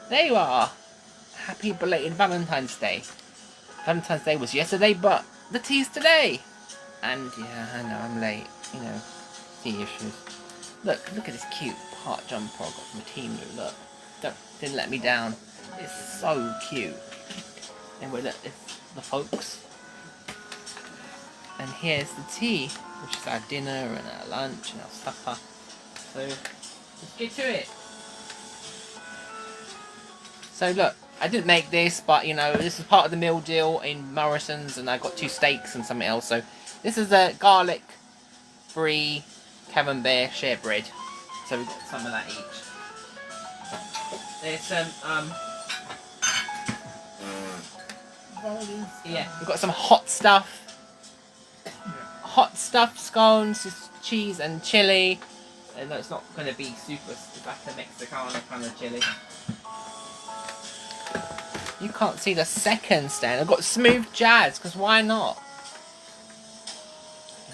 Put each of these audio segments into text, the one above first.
There you are. Happy belated Valentine's Day. Valentine's Day was yesterday, but the tea's today. And yeah, I know I'm late. You know, tea issues. Look at this cute part jumper I got from Timu. Look, didn't let me down. It's so cute. Anyway, look, it's the folks. And here's the tea, which is our dinner and our lunch and our supper. So let's get to it. So look, I didn't make this, but you know, this is part of the meal deal in Morrison's, and I got 2 steaks and something else. So this is a garlic brie camembert share bread. So we've got some of that each. There's some yeah, we've got some hot stuff. Hot stuff scones, just cheese and chili. And no, it's not going to be super, it's like a Mexicana kind of chili. You can't see the second stand. I've got smooth jazz, because why not?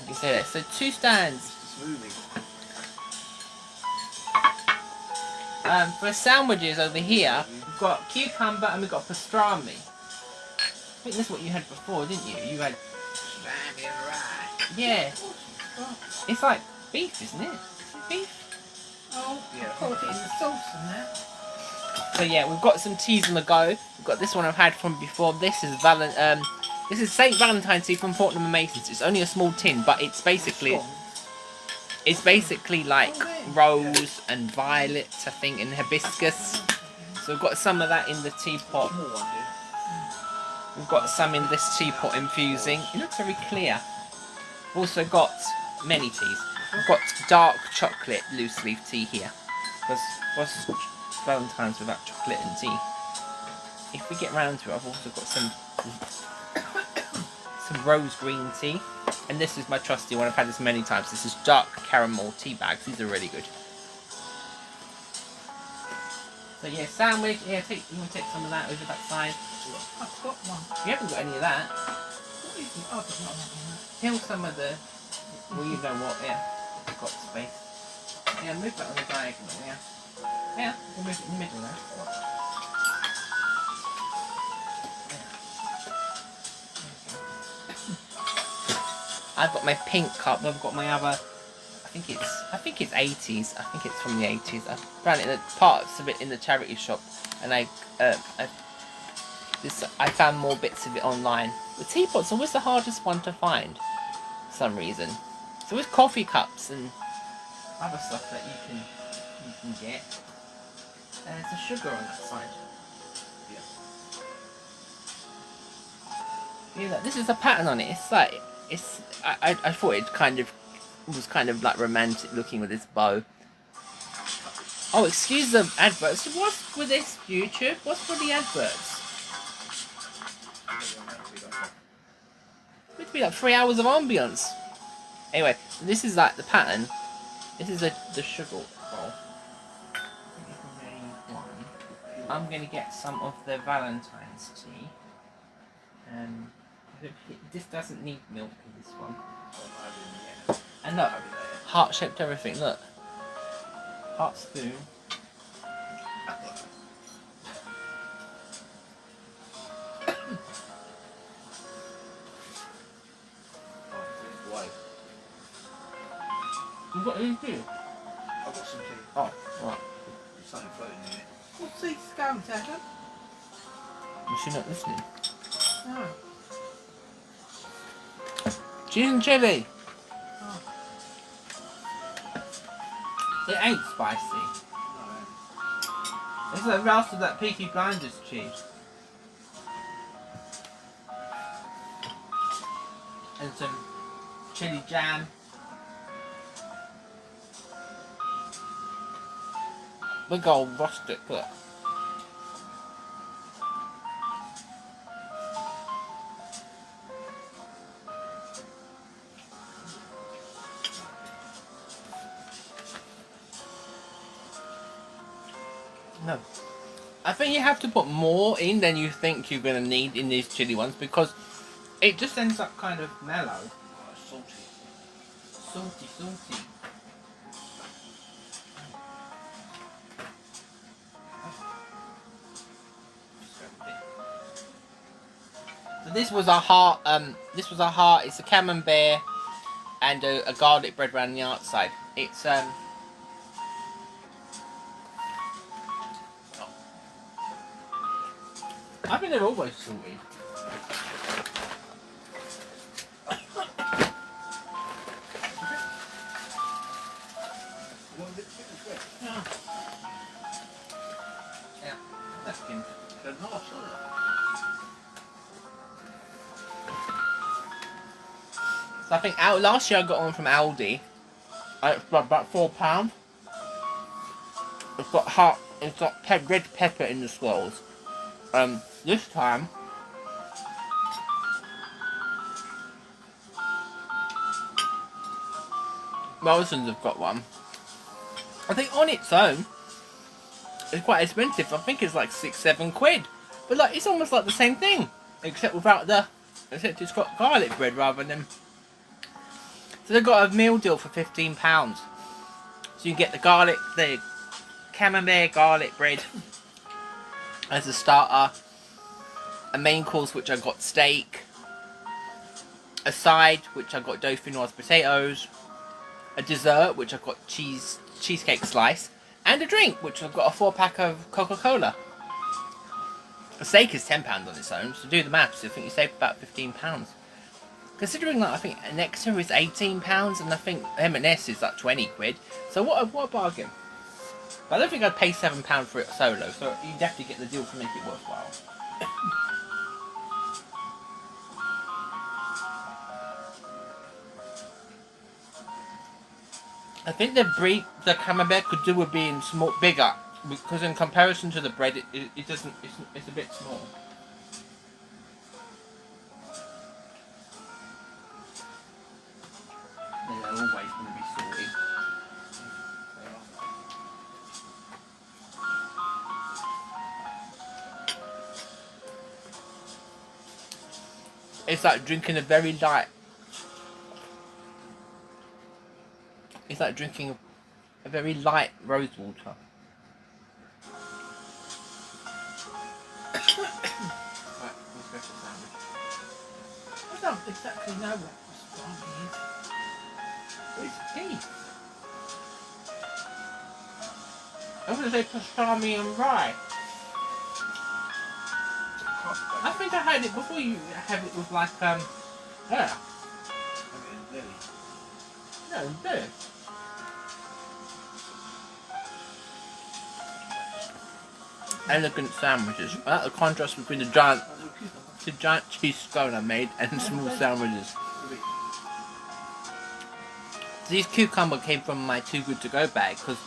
You see that? So 2 stands. For sandwiches over here, we've got cucumber and we've got pastrami. I think that's what you had before, didn't you? You had... Yeah. It's like beef, isn't it? Beef? Oh, yeah. Oh, it's the sauce in that. So yeah, we've got some teas on the go. We've got this one I've had from before. This is St. Valentine's tea from Fortnum and Mason's. It's only a small tin, but it's basically like rose and violet, I think, and hibiscus. So we've got some of that in the teapot. We've got some in this teapot infusing. It looks very clear. We've also got many teas. We've got dark chocolate loose leaf tea here. Because what's Valentine's without chocolate and tea? If we get round to it, I've also got some rose green tea. And this is my trusty one. I've had this many times. This is dark caramel tea bags. These are really good. So yeah, sandwich. Yeah, you want to take some of that over that side? I've got one. You haven't got any of that. What is it? Oh, there's not that. Peel some of the... Well, you know what, yeah. I've got space. Yeah, move that on the diagonal, yeah. Yeah, we'll move it in the middle there. I've got my pink cup, I've got my other... I think it's 80s. I think it's from the 80s. I found it in parts of it in the charity shop, and I found more bits of it online. The teapot's always the hardest one to find, for some reason. It's always coffee cups and other stuff that you can get. There's a sugar on that side. Yeah, this is a pattern on it. It's like I thought it was kind of like romantic looking with this bow. Oh, excuse the adverts. What's with this, YouTube? What's with the adverts? It's meant to be like 3 hours of ambience. Anyway, this is like the pattern. This is the sugar bowl. I'm gonna get some of the Valentine's tea. This doesn't need milk in this one. And look, heart-shaped everything, look. Heart spoon. You got any tea? I've got some tea. Oh, right. There's something floating in it. What's these scones, Adam? You should not listening. No. Cheese and chili. Oh. It ain't spicy. No. It's the rest of that Peaky Blinders cheese. And some chili jam. Big old rustic, look. No. I think you have to put more in than you think you're going to need in these chili ones, because it just ends up kind of mellow. Oh, it's salty. Salty. This was a heart. This was a heart. It's a camembert and a garlic bread around the outside. It's I think they're always salty. What is it? Chicken breast? Yeah. Yeah, that's good. They're nice, aren't So I think last year I got one from Aldi. It's about £4. It's got hot. It's got red pepper in the swirls. This time Morrison's have got one. I think on its own, it's quite expensive. I think it's like £6-7. But like, it's almost like the same thing, except without the, except it's got garlic bread rather than. So they've got a meal deal for £15. So you can get the camembert garlic bread as a starter, a main course which I got steak, a side which I got dauphinoise potatoes, a dessert which I've got cheesecake slice, and a drink which I've got a 4-pack of Coca-Cola. A steak is £10 on its own, so do the maths. I think you save about £15. Considering that I think Nectar is £18 and I think M&S is like £20. So what a bargain. But I don't think I'd pay £7 for it solo, so you definitely get the deal to make it worthwhile. I think the camembert could do with being bigger, because in comparison to the bread, it doesn't. It's a bit small. They're always going to be salty. It's like drinking a very light. It's like drinking a very light rose water. Right, let's go for sandwich. I don't exactly know what pastrami is. It's beef. I'm going to say pastrami and rye. I think I had it before. You have it with like yeah. I mean, No, do. Elegant sandwiches. I like the contrast between the giant cheese scone I made and small sandwiches. These cucumber came from my Too Good To Go bag because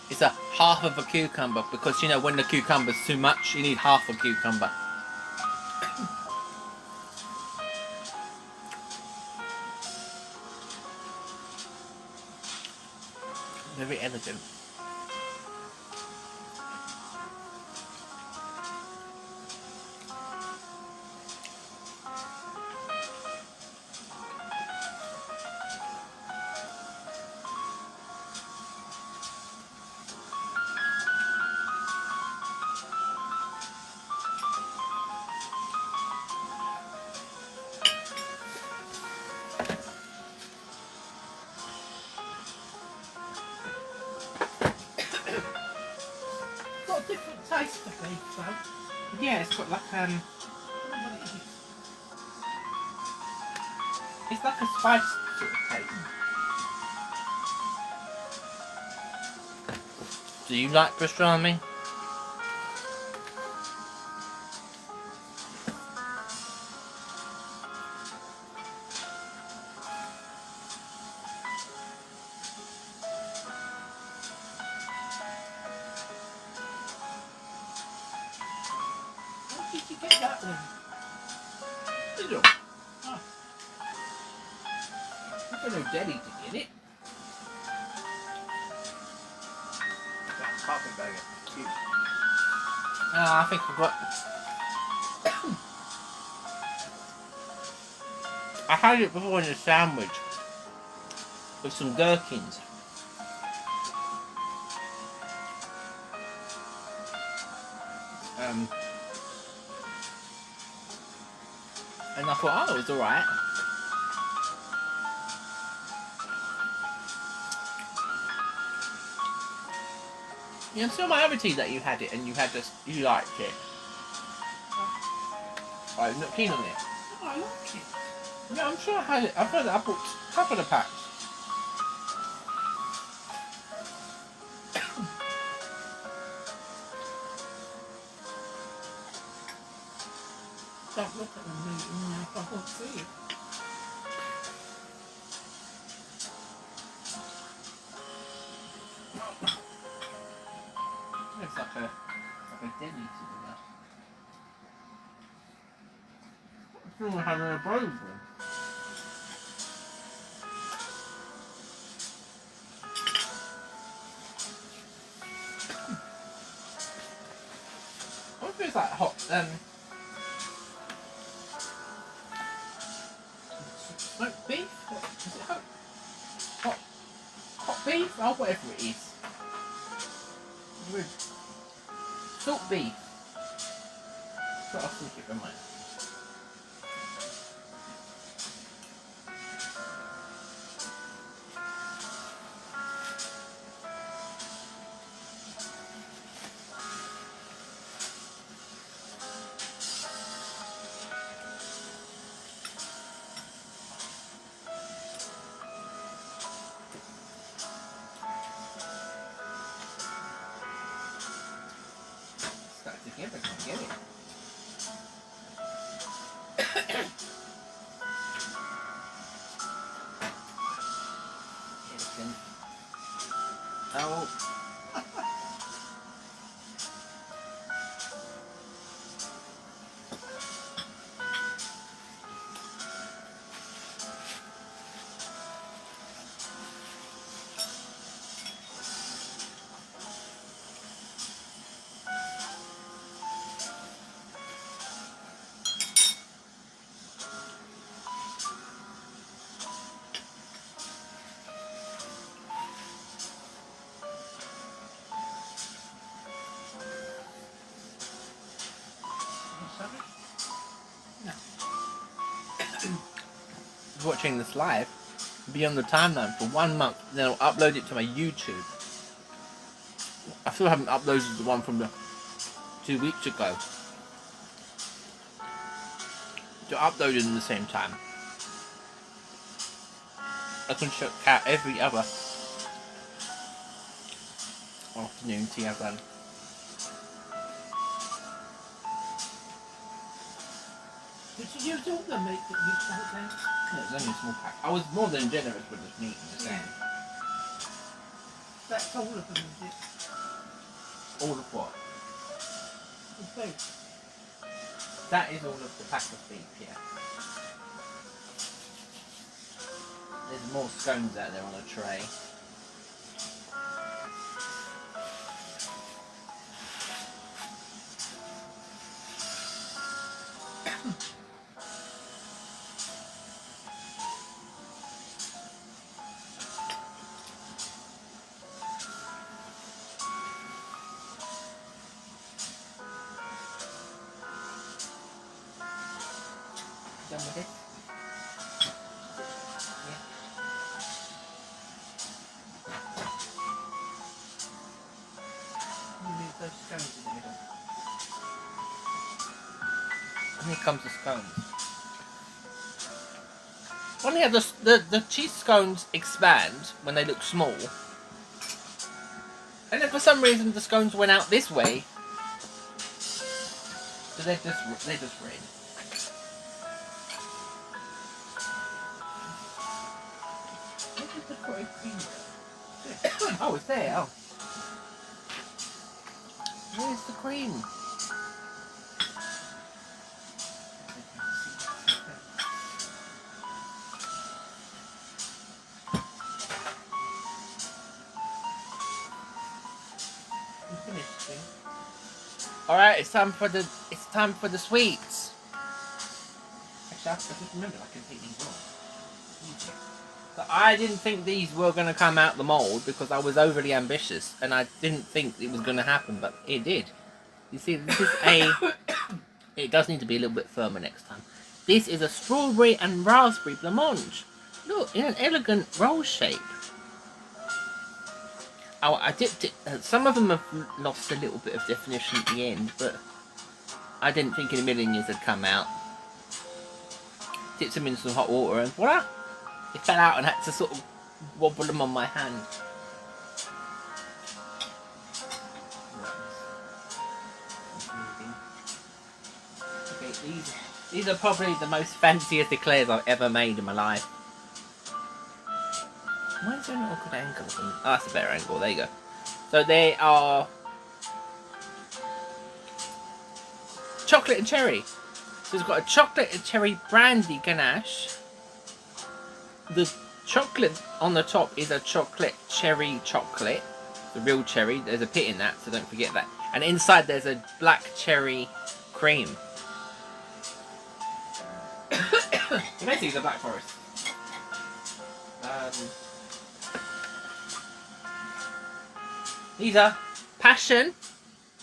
it's a half of a cucumber, because you know when the cucumber's too much you need half a cucumber. Very elegant. Got a different taste to beef though. Yeah, it's got like I don't know what it is. it's like a spice sort of taste. Do you like pastrami? How did you get that one? Did you? Oh, I don't know Daddy to get it. carpet bagger. Cute. I think I've got. I had it before in a sandwich with some gherkins. And I thought, oh, it was alright. You know, still my other tea that you had it and you liked it. I'm not keen on it. Oh, I like it. Yeah, I'm sure I had it. I've heard that I bought a couple of packs. Don't look at them eating now, I can't see it. It's like a deli to do that. I feel like having a burger. What if it's like hot, smoked beef? What, is it hot beef? Oh, whatever it is. Salt beef. That's what I think it reminds me. Stuck together, can't get it. Oh. Watching this live, be on the timeline for 1 month, then I'll upload it to my YouTube. I still haven't uploaded the one from the 2 weeks ago. To upload it in the same time. I can check out every other afternoon tea I've done. Did you use all the meat that you bought then? No, it's only a small pack. I was more than generous with this meat in the same. That's all of them, is it? All of what? The beef. That is all of the pack of beef, yeah. There's more scones out there on a tray. Done with it? Yeah. You leave those scones in the middle. And here comes the scones. Well, yeah, the cheese scones expand when they look small. And then for some reason the scones went out this way. So they're just red. What did the fried cream? Oh, it's there. Oh. Where's the cream? You finished, Jim? Alright, it's time for the sweets. Actually, I just remembered I can take these off. So I didn't think these were going to come out the mould because I was overly ambitious and I didn't think it was going to happen, but it did. You see, this is a... It does need to be a little bit firmer next time. This is a strawberry and raspberry blancmange. Look, in an elegant roll shape. Oh, I dipped it. Some of them have lost a little bit of definition at the end, but I didn't think in a million years they'd come out. Dipped them in some hot water and voila! It fell out and had to sort of wobble them on my hand. Okay, these are probably the most fanciest eclairs I've ever made in my life. Why is there an awkward angle? Oh, that's a better angle. There you go. So they are chocolate and cherry. So it's got a chocolate and cherry brandy ganache. The chocolate on the top is a chocolate cherry chocolate. The real cherry. There's a pit in that, so don't forget that. And inside there's a black cherry cream. Basically, the Black Forest. These are passion.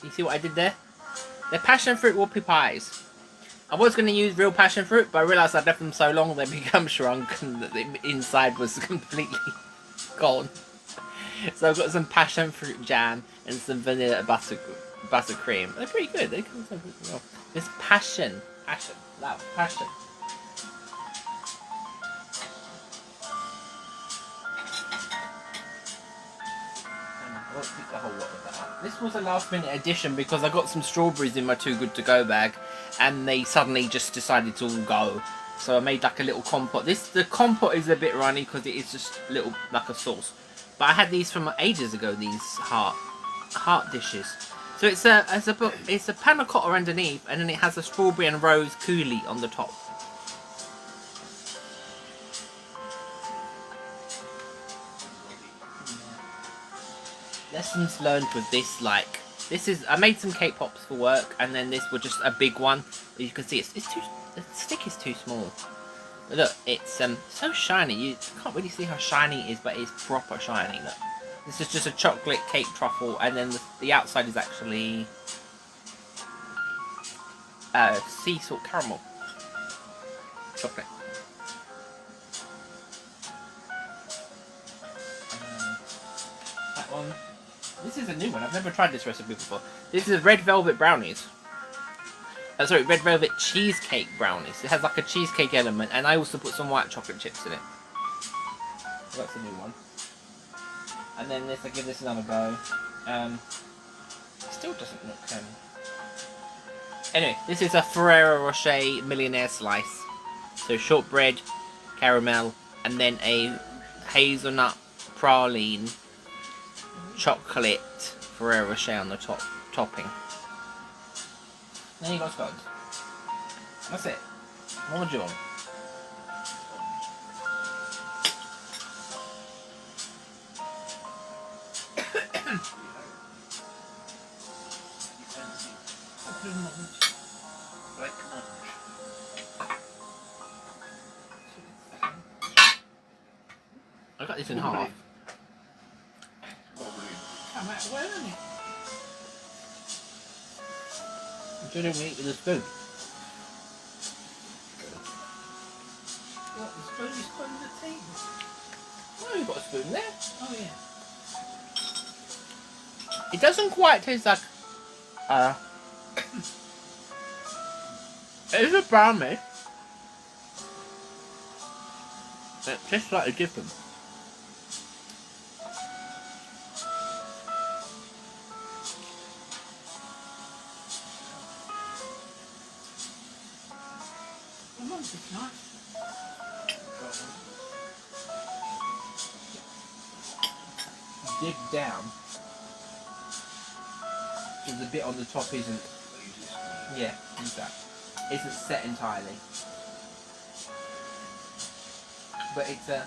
You see what I did there? They're passion fruit whoopie pies. I was going to use real passion fruit, but I realised I'd left them so long they become shrunk and that the inside was completely gone. So I've got some passion fruit jam and some vanilla buttercream. They're pretty good. They come so pretty well. It's passion. That passion. I won't pick the whole lot of that up. This was a last minute addition because I got some strawberries in my Too Good To Go bag and they suddenly just decided to all go. So I made like a little compote. The compote is a bit runny because it is just little like a sauce. But I had these from ages ago, these heart dishes. So it's a panna cotta underneath and then it has a strawberry and rose coulis on the top. Lessons learned with this, like, I made some cake pops for work, and then this was just a big one. You can see the stick is too small. But look, it's so shiny. You can't really see how shiny it is, but it's proper shiny. Look, this is just a chocolate cake truffle, and then the outside is actually sea salt caramel chocolate. That one. This is a new one. I've never tried this recipe before. This is red velvet brownies. Sorry, red velvet cheesecake brownies. It has like a cheesecake element, and I also put some white chocolate chips in it. So that's a new one. And then this, I give this another go. Still doesn't look. Anyway, this is a Ferrero Rocher Millionaire Slice. So shortbread, caramel, and then a hazelnut praline chocolate Ferrero Rocher on the topping. Then you got scones. That's it. What would you want? I got this in half. Come out well, isn't it? You didn't eat with a spoon. What, the spoon is put in the tea? Oh, you've got a spoon there. Oh, yeah. It doesn't quite taste like it is a brownie. It tastes slightly different. The month is nice. Dig down. There's a bit on the top isn't. Yeah, use that. Isn't set entirely. But it's I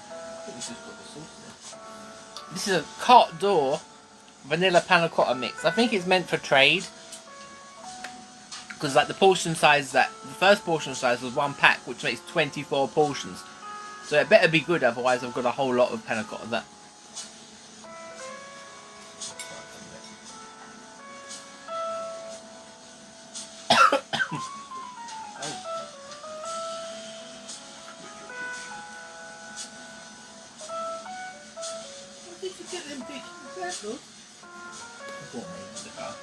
think we just got the sauce there. This is a Carte d'Or vanilla panna cotta mix. I think it's meant for trade. Because like the portion size the first portion size was 1 pack, which makes 24 portions. So it better be good, otherwise I've got a whole lot of panna cotta that. it good? Gourmet liquor.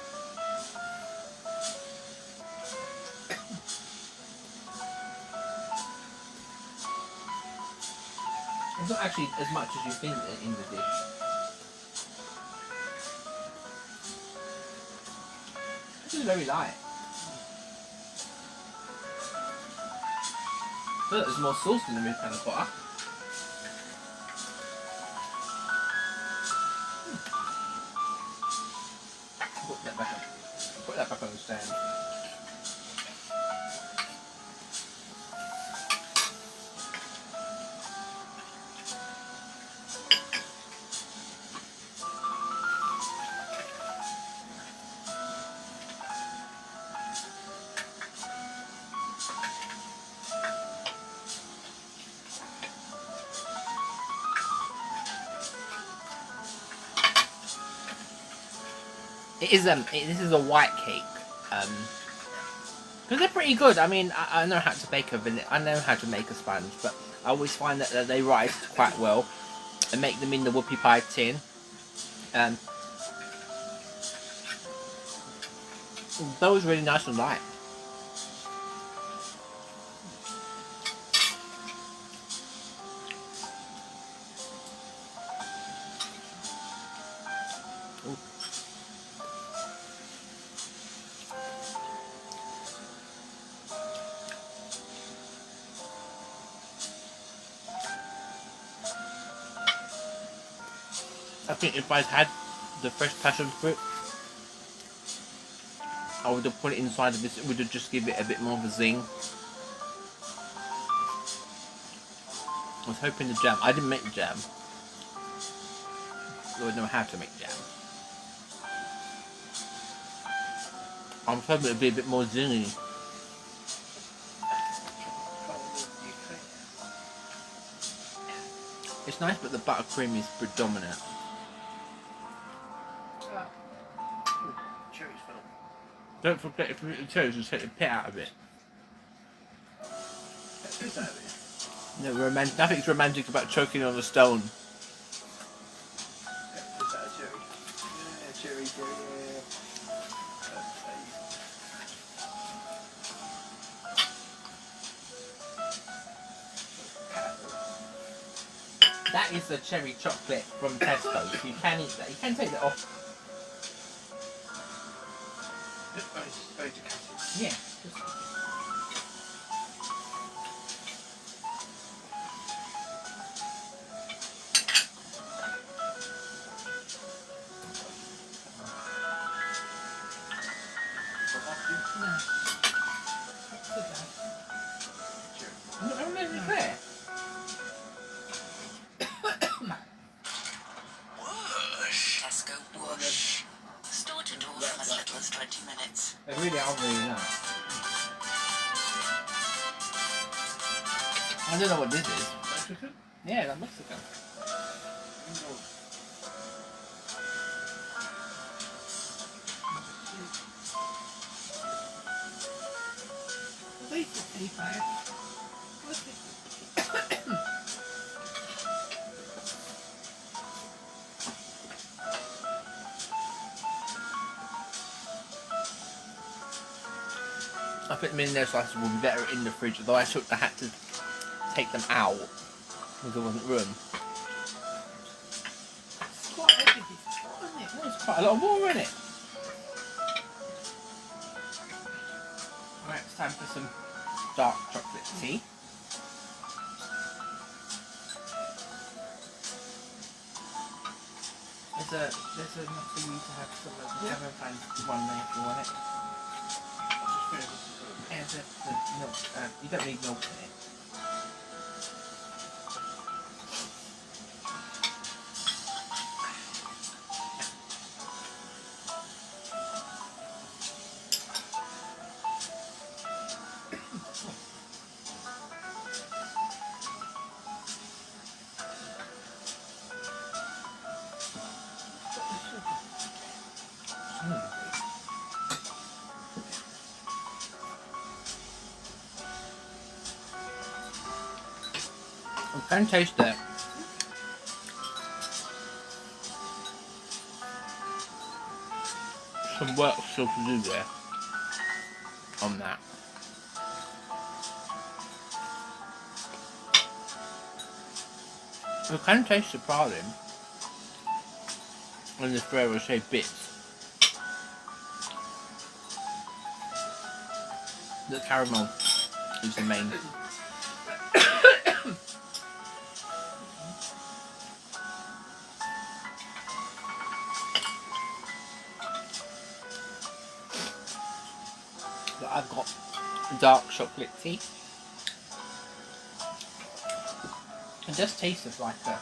It's not actually as much as you think in the dish. This is very light. I feel like there's more sauce in the panna cotta. Put that back up. Put that back on the stand. It is this is a white cake. Because they're pretty good. I mean, I know how to bake I know how to make a sponge, but I always find that they rise quite well. And make them in the whoopie pie tin. Those really nice and light. Ooh. I think if I'd had the fresh passion fruit, I would have put it inside of this. It would have just give it a bit more of a zing. I was hoping the jam. I didn't make the jam. I would know how to make jam. I was hoping it would be a bit more zingy. It's nice, but the buttercream is predominant. Cherries fell. Don't forget, if you eat the cherries, just take the pit out of it. Who's that here? No, nothing's romantic about choking on a stone. Is that a cherry? Yeah, cherry, yeah. That is the cherry chocolate from Tesco. You can eat that. You can take that off. Yeah. Tesco Whoosh. Store to door from as little as 20 minutes. They really are really nice. I don't know what this is. Mexican? Yeah, that's Mexican. These are tea bags. What's this? I think the millionaire slices will be better in the fridge, although I had to take them out because there wasn't room. It's quite heavy, this pot, isn't it? There's quite a lot of water in it. Alright, it's time for some dark chocolate tea. There's enough for you to have some of the other kind one there if you want it. And the milk, you don't need milk in it. I can taste it. some work still to do there on that. You can taste the praline and the Ferrero Rocher bits. The caramel is the main. But I've got dark chocolate tea. It just tastes like a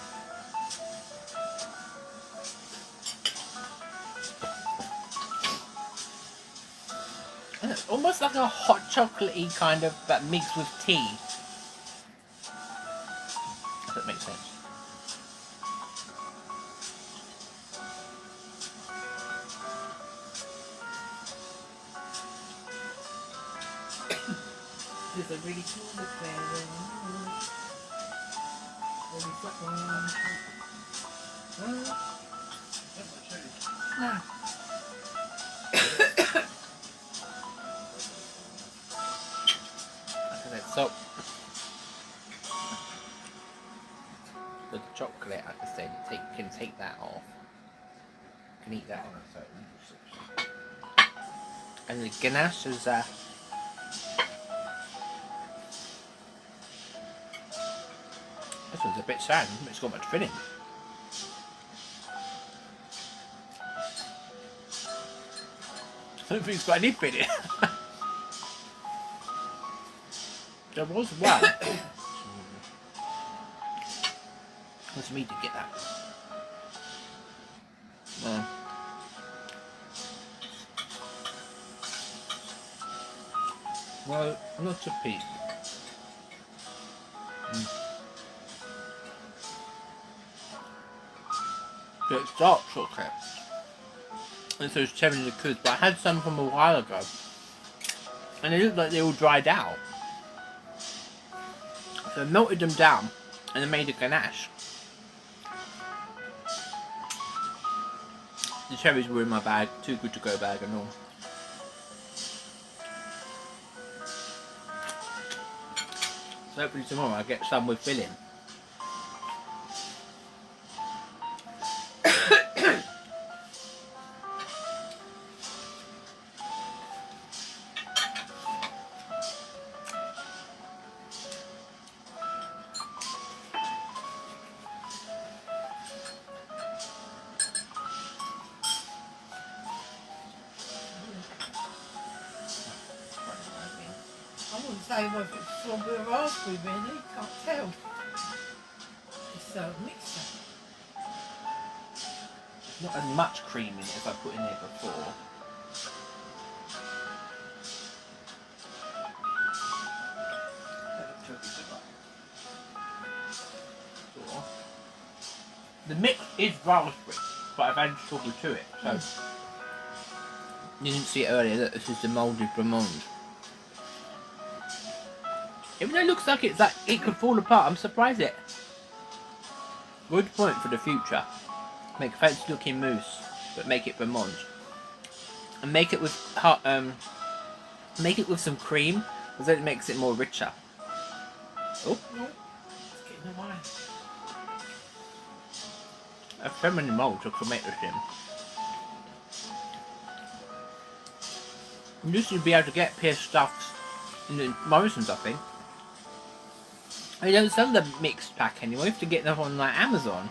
almost like a hot chocolatey kind of, but mixed with tea. If that makes sense. There's a really cool look there. Really flat one. No. So the chocolate, like I said, you can take that off. You can eat that on its own. And the ganache is this one's a bit sad. It's got much filling. I don't think it's got any filling. There was one. It's me to get that. Well, not a peak. So it's dark chocolate. And so it's cherry liqueurs, but I had some from a while ago. And they looked like they all dried out. So I melted them down and I made a ganache. The cherries were in my bag, too good to go bag and all. So hopefully tomorrow I'll get some with filling. I wouldn't say whether it's strawberry or raspberry really, can't tell. It's a mixture. Not as much cream in it as I put in there before. The mix is raspberry, but I've added strawberry to it, so you didn't see it earlier. Look, this is the moulded blancmange. Even though it looks like it's like it could fall apart, I'm surprised it. Good point for the future. Make a fancy looking mousse, but make it blancmange, and make it with make it with some cream, because then it makes it more richer. Oh, No, it's getting away. I have so many moulds I could make this in. You used to be able to get pierced stuffs in the Morrison's, I think. They don't sell the mixed pack anymore. You have to get them on like Amazon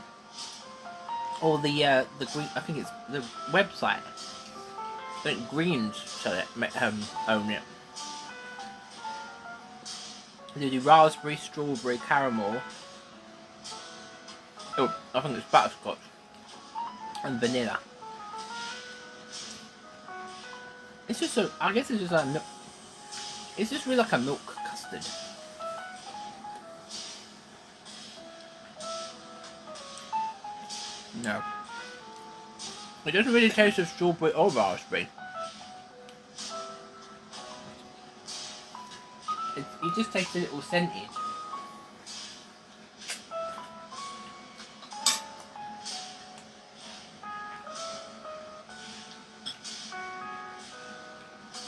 or the green. I think it's the website. I think Greens sell it, own it. They do raspberry, strawberry, caramel. Oh, I think it's butterscotch and vanilla. It's just so. I guess it's just like milk. It's just really like a milk custard. No. It doesn't really taste of strawberry or raspberry. It just tastes a little scented.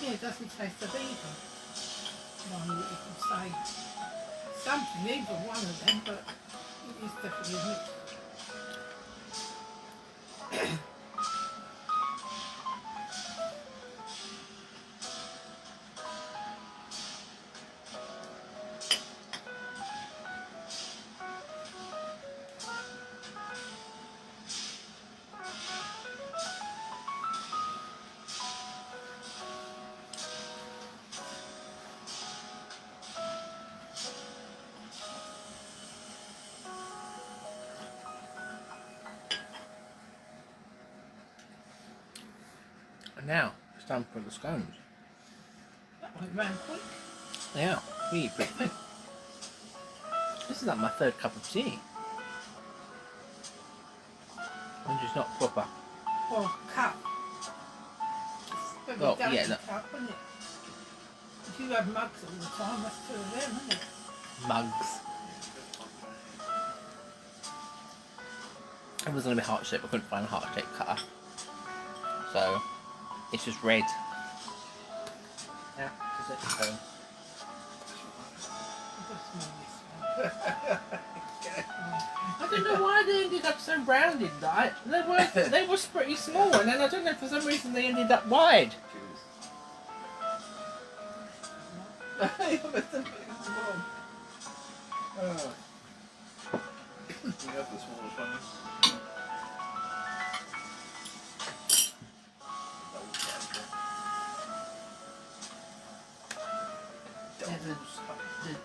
Yeah, it doesn't taste of either. One that you can say something, either one of them, but it is definitely a mix. And now it's time for the scones. That went round quick. Yeah, really pretty quick. This is like my third cup of tea. And just not proper. Or cup. It's Well, very yeah, delicate no. cup, isn't it? If you have mugs all the time, that's two of them, isn't it? Mugs. It was going to be heart shaped, but I couldn't find a heart shaped cutter. So it's just red. Yeah, just let it go. Just smell this one. I don't know why they ended up so rounded. They were pretty small, and then I don't know, for some reason they ended up wide. You have the smallest one.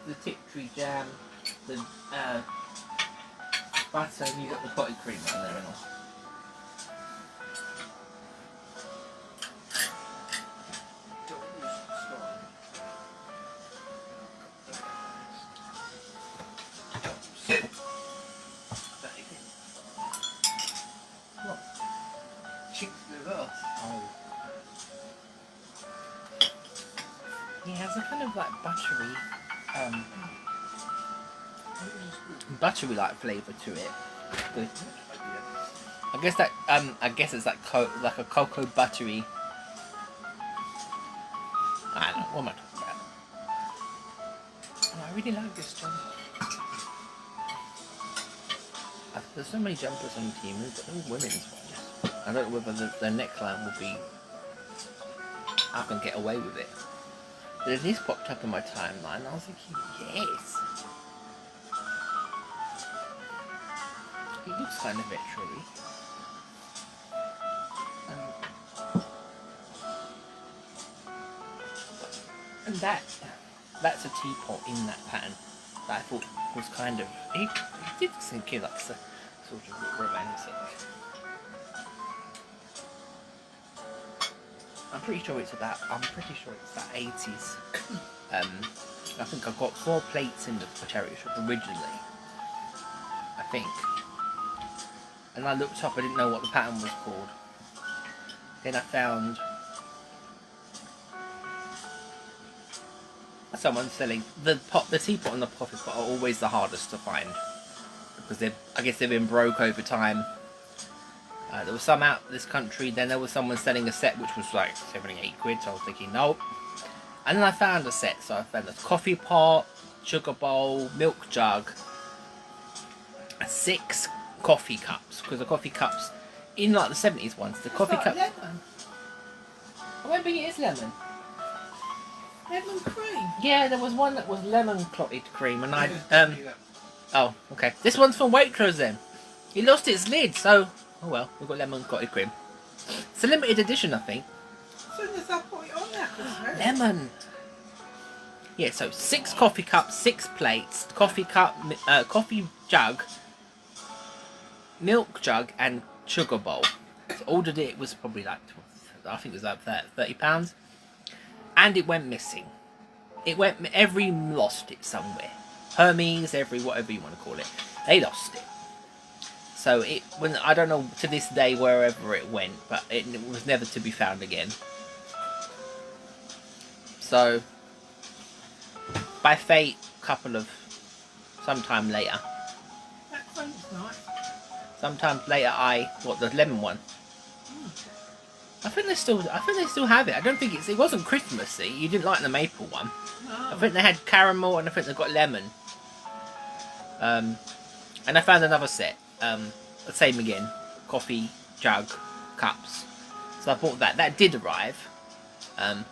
The tip tree jam, the butter, and you got the potted cream on there and all. He has a kind of like buttery like flavour to it. I guess that I guess it's like like a cocoa buttery. I don't know, what am I talking about? Oh, I really like this jumper. There's so many jumpers on Temu, but they're all women's ones. I don't know whether the neckline will be up and get away with it. But this popped up in my timeline, and I was thinking, yes. It looks kind of retro-y. And that's a teapot in that pattern that I thought was kind of, it did think like a sort of romantic. I'm pretty sure it's that 80s. I think I got 4 plates in the charity shop originally, I think. And I looked up, I didn't know what the pattern was called. Then I found someone selling the teapot and the coffee pot are always the hardest to find because I guess they've been broke over time. There was some out this country, then there was someone selling a set which was like 7 or 8 quid, so I was thinking nope. And then I found a set, so I found a coffee pot, sugar bowl, milk jug, 6 coffee cups, because the coffee cups in like the 70s ones, the coffee cups. Lemon. Oh, maybe it is lemon. Lemon cream. Yeah, there was one that was lemon clotted cream, and I oh, okay. This one's from Waitrose then. It lost its lid, so oh well, we've got lemon clotted cream. It's a limited edition, I think. As soon as I put it on there, I could smell it. Lemon. Yeah, so 6 coffee cups, 6 plates, coffee cup, coffee jug, milk jug, and sugar bowl. So ordered it was probably like, I think it was like £30, and it went missing. Every lost it somewhere. Hermes, whatever you want to call it, they lost it. So I don't know to this day wherever it went, but it was never to be found again. So by fate, sometime later. That cream's nice. Sometimes later the lemon one. I think they still have it. I don't think it wasn't Christmassy. You didn't like the maple one. I think they had caramel and I think they got lemon. And I found another set. The same again. Coffee jug cups. So I bought that. That did arrive. And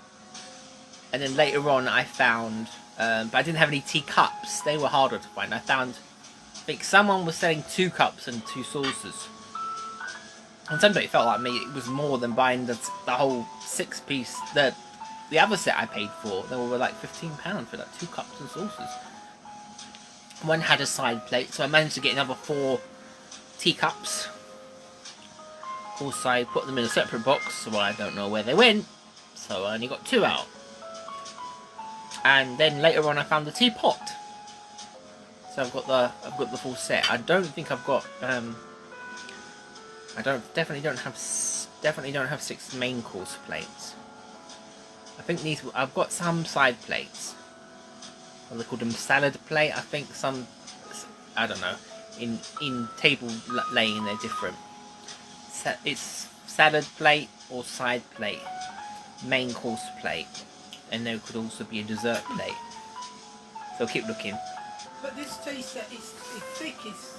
then later on I found, but I didn't have any teacups. They were harder to find. I think someone was selling 2 cups and 2 saucers. And sometimes it felt like me, it was more than buying the whole 6-piece, the other set I paid for. They were like £15 for like 2 cups and saucers. One had a side plate, so I managed to get another 4 teacups. Of course, I put them in a separate box, so I don't know where they went. So I only got 2 out. And then later on, I found the teapot. So I've got the full set. I don't think I've got definitely don't have 6 main course plates. I think I've got some side plates. They call them salad plate. I think I don't know. In table laying they're different. It's salad plate or side plate, main course plate, and there could also be a dessert plate. So keep looking. But this tea set is thick, it's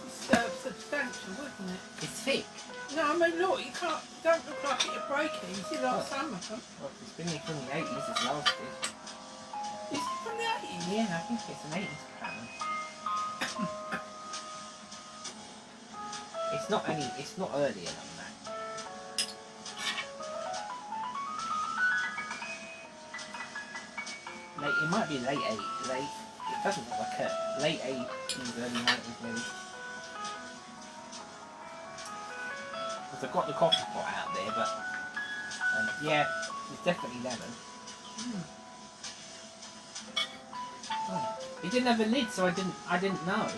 substantial, isn't it? It's thick. No, I mean, look, don't look like it'll break easy like some of them. Well, it's been here from the 80s, it's lasted. Is it from the 80s? Yeah, I think it's an 80s pattern. It's not earlier than that. It might be late 80s, it doesn't look like a late 80s, early 90s maybe. Because I've got the coffee pot out there, but yeah, it's definitely lemon. Oh, it didn't have a lid, so I didn't know.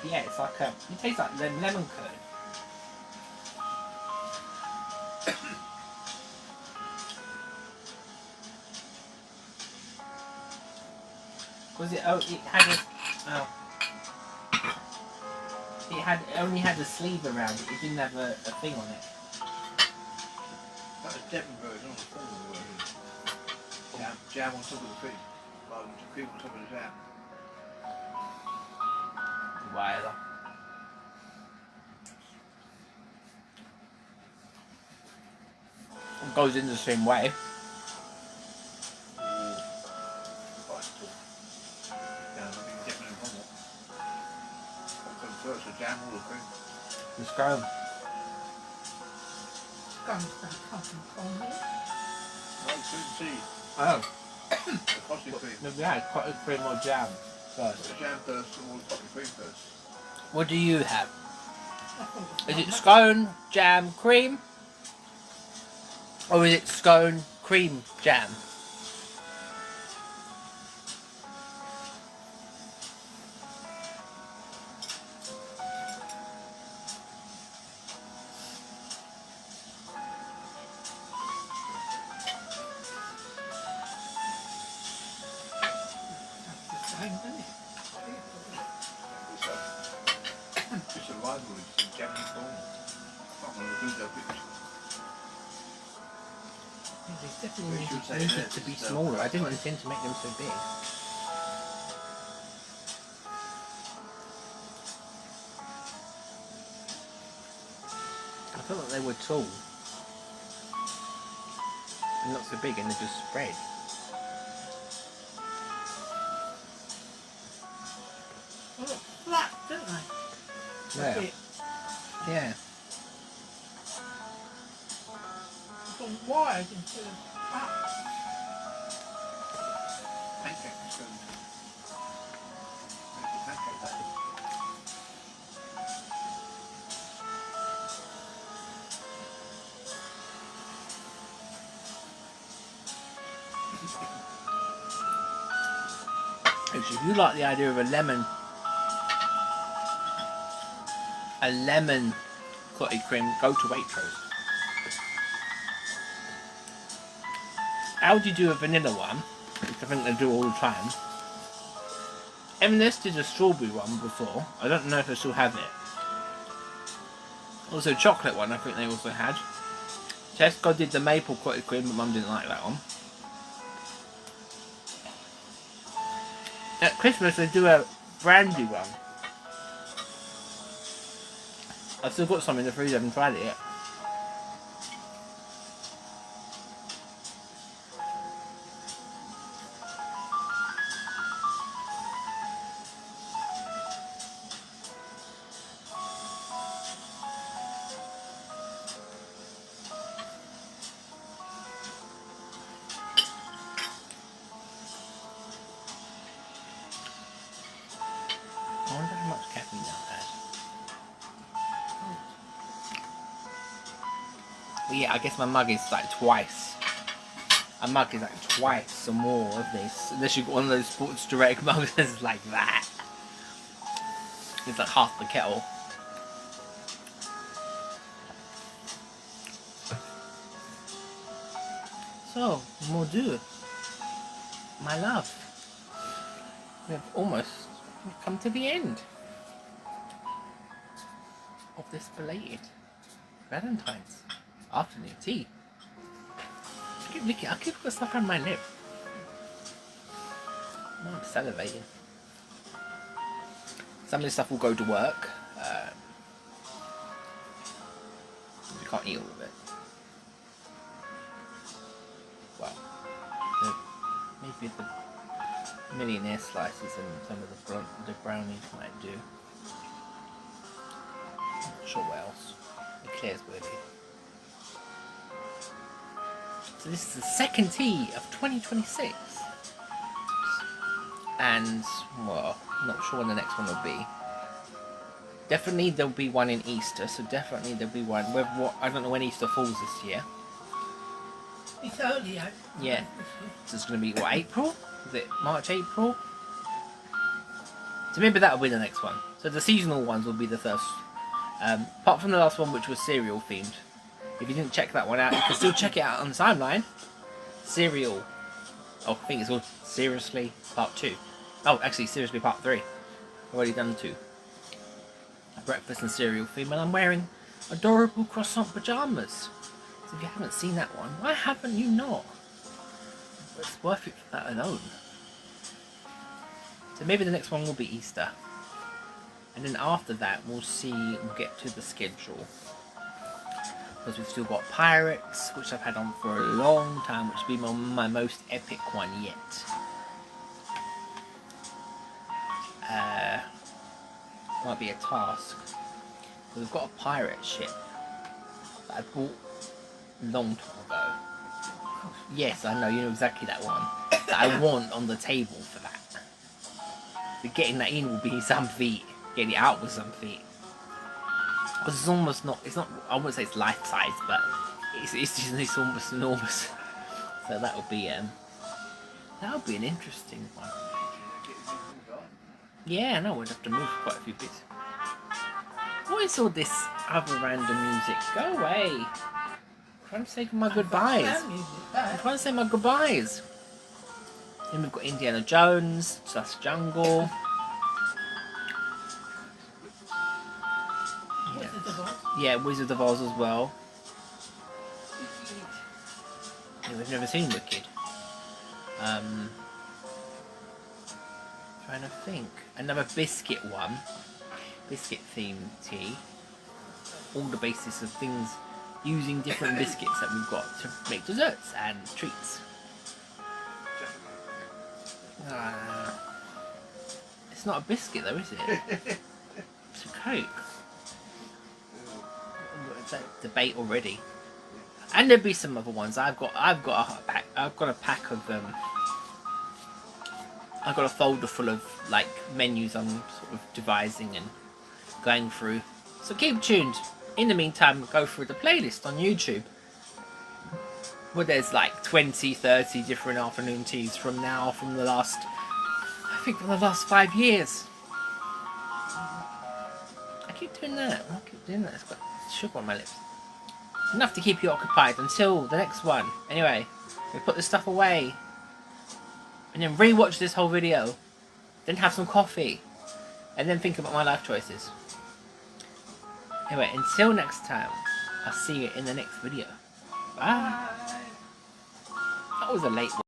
Yeah, it's like it tastes like lemon curd. Was it? Oh, it only had a sleeve around it. It didn't have a thing on it. That was Devon version, not a formal version. Jam on top of the cream. Rather than cream on top of the jam. Whatever. It goes in the same way. First, the jam or the cream. Let's go. Scones don't come from here. No, cream tea. Oh. The coffee cream. No, we had quite a cream or jam first. The jam first or the coffee cream first. What do you have? I thought Is was it not scone, jam, cream? Or is it scone, cream, jam? the same, isn't it? It's a rivalry between jam and corn. I can't remember who they're pictures. They definitely We should say needed that to be it's, smaller. I didn't intend to make them so big. I felt like they were tall. And not so big and they just spread. They look flat, don't they? Yeah. A bit. Yeah. Gone wide instead of up. Pancake scone. Pancake that. Actually, if you like the idea of a lemon clotted cream, go to Waitrose. How would you do a vanilla one, which I think they do all the time? M&S did a strawberry one before. I don't know if they still have it. Also, chocolate one I think they also had. Tesco did the maple cottage cream, but Mum didn't like that one. At Christmas they do a brandy one. I've still got some in the freezer, I haven't tried it yet. I wonder how much caffeine that has. But yeah, I guess my mug is like twice. A mug is like twice or more of this. Unless you've got one of those Sports Direct mugs that's like that. It's like half the kettle. So, mon dieu, my love, we have almost come to the end of this belated Valentine's afternoon tea. I keep got stuff on my lip. Oh, I'm salivating. Some of this stuff will go to work. You can't eat all of it. Well, maybe the millionaire slices and some of the brownies might do. Not sure what else. Eclairs will do. So this is the second tea of 2026. And, well, not sure when the next one will be. Definitely there'll be one in Easter, so definitely there'll be one. I don't know when Easter falls this year. It's early, Yeah. So it's going to be, what, April? Is it March, April? So maybe that'll be the next one. So the seasonal ones will be the first. Apart from the last one, which was cereal themed. If you didn't check that one out, you can still check it out on the timeline. Cereal. Oh, I think it's called Seriously Part 2. Oh, actually, Seriously Part 3. I've already done 2. Breakfast and cereal theme, and I'm wearing adorable croissant pyjamas. So if you haven't seen that one, why haven't you not? It's worth it for that alone. So maybe the next one will be Easter. And then after that, we'll get to the schedule. Because we've still got Pirates, which I've had on for a long time, which will be my most epic one yet. Might be a task. Because we've got a pirate ship that I bought a long time ago. Yes, I know, you know exactly that one. That I want on the table for that. So getting that in will be some feat. Getting it out with some feat. Because it's almost not, I wouldn't say it's life size, but it's almost enormous. So that would be an interesting one. Yeah, no, we'd have to move quite a few bits. What is all this other random music? Go away! I'm trying to say my goodbyes. I'm trying to say my goodbyes. Then we've got Indiana Jones, Just Jungle. Yeah, Wizard of Oz as well. Yeah, we've never seen Wicked. Trying to think. Another biscuit one. Biscuit themed tea. All the basis of things using different biscuits that we've got to make desserts and treats. It's not a biscuit though, is it? It's a Coke. It's that debate already. And there'll be some other ones. I've got a pack of I've got a folder full of like menus I'm sort of devising and going through. So keep tuned. In the meantime, go through the playlist on YouTube. Where there's like 20, 30 different afternoon teas from the last 5 years. I keep doing that. It's got sugar on my lips. Enough to keep you occupied until the next one. Anyway, we put this stuff away. And then re-watch this whole video. then have some coffee, and then think about my life choices. Anyway, until next time, I'll see you in the next video. Bye. Bye. That was a late one.